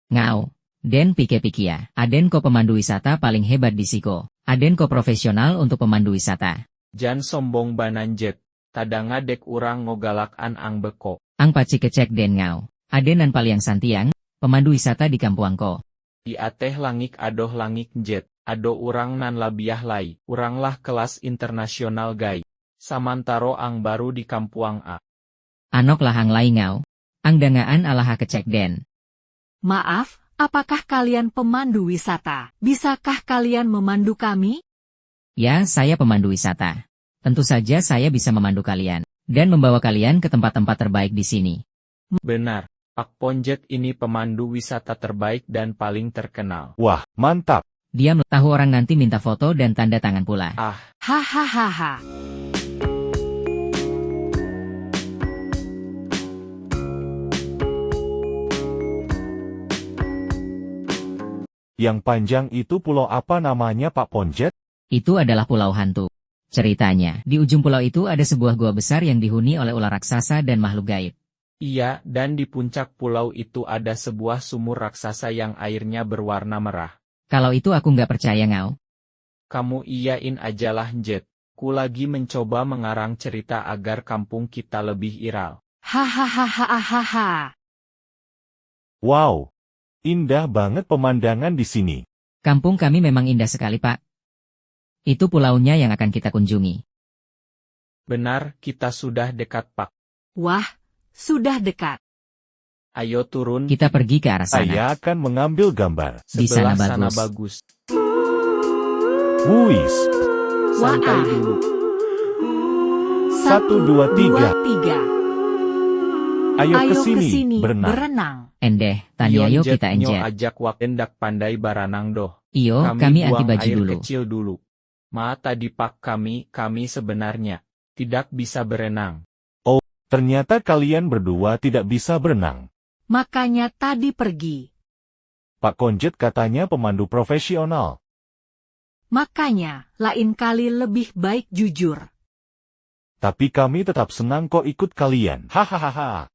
Ngau. Den pike-pikia. Aden ko pemandu wisata paling hebat di Siko. Aden ko profesional untuk pemandu wisata. Jan sombong bananjet. Tadanga dek urang ngogalakan ang beko. Ang paci kecek den ngau. Adenan paliang santiang, pemandu wisata di kampuangko. Di ateh langik adoh langik jet. Ado urang nan labiah lai. Uranglah kelas internasional gai. Samantaro ang baru di kampuang A. Anok lahang lai ngau. Ang dangaan alaha kecek den. Maaf, apakah kalian pemandu wisata? Bisakah kalian memandu kami? Ya, saya pemandu wisata. Tentu saja saya bisa memandu kalian. Dan membawa kalian ke tempat-tempat terbaik di sini. Benar, Pak Ponjet ini pemandu wisata terbaik dan paling terkenal. Wah, mantap. Diam, tahu orang nanti minta foto dan tanda tangan pula. Hahaha. Yang panjang itu pulau apa namanya Pak Ponjet? Itu adalah pulau hantu. Ceritanya, di ujung pulau itu ada sebuah gua besar yang dihuni oleh ular raksasa dan makhluk gaib. Iya, dan di puncak pulau itu ada sebuah sumur raksasa yang airnya berwarna merah. Kalau itu aku nggak percaya ngau. Kamu iyain ajalah Jet. Ku lagi mencoba mengarang cerita agar kampung kita lebih viral. Hahaha. Wow, indah banget pemandangan di sini. Kampung kami memang indah sekali, Pak. Itu pulaunya yang akan kita kunjungi. Benar, kita sudah dekat, Pak. Wah, sudah dekat. Ayo turun. Kita pergi ke arah sana. Saya akan mengambil gambar. Di Sebelah sana sana bagus. Wuis. Santai Wah. dulu. 1, 2, 3. 3. Ayo Ayo kesini, kesini, berenang. berenang. Endeh, tanya yo Jet kita nyo enjet. ajak wak endak pandai baranang doh. Iyo, kami anti buang baju air dulu. kecil dulu. Ma tadi Pak kami sebenarnya tidak bisa berenang. Ternyata kalian berdua tidak bisa berenang. Makanya tadi pergi. Pak Konjet katanya pemandu profesional. Makanya, lain kali lebih baik jujur. Tapi kami tetap senang kok ikut kalian. Hahaha.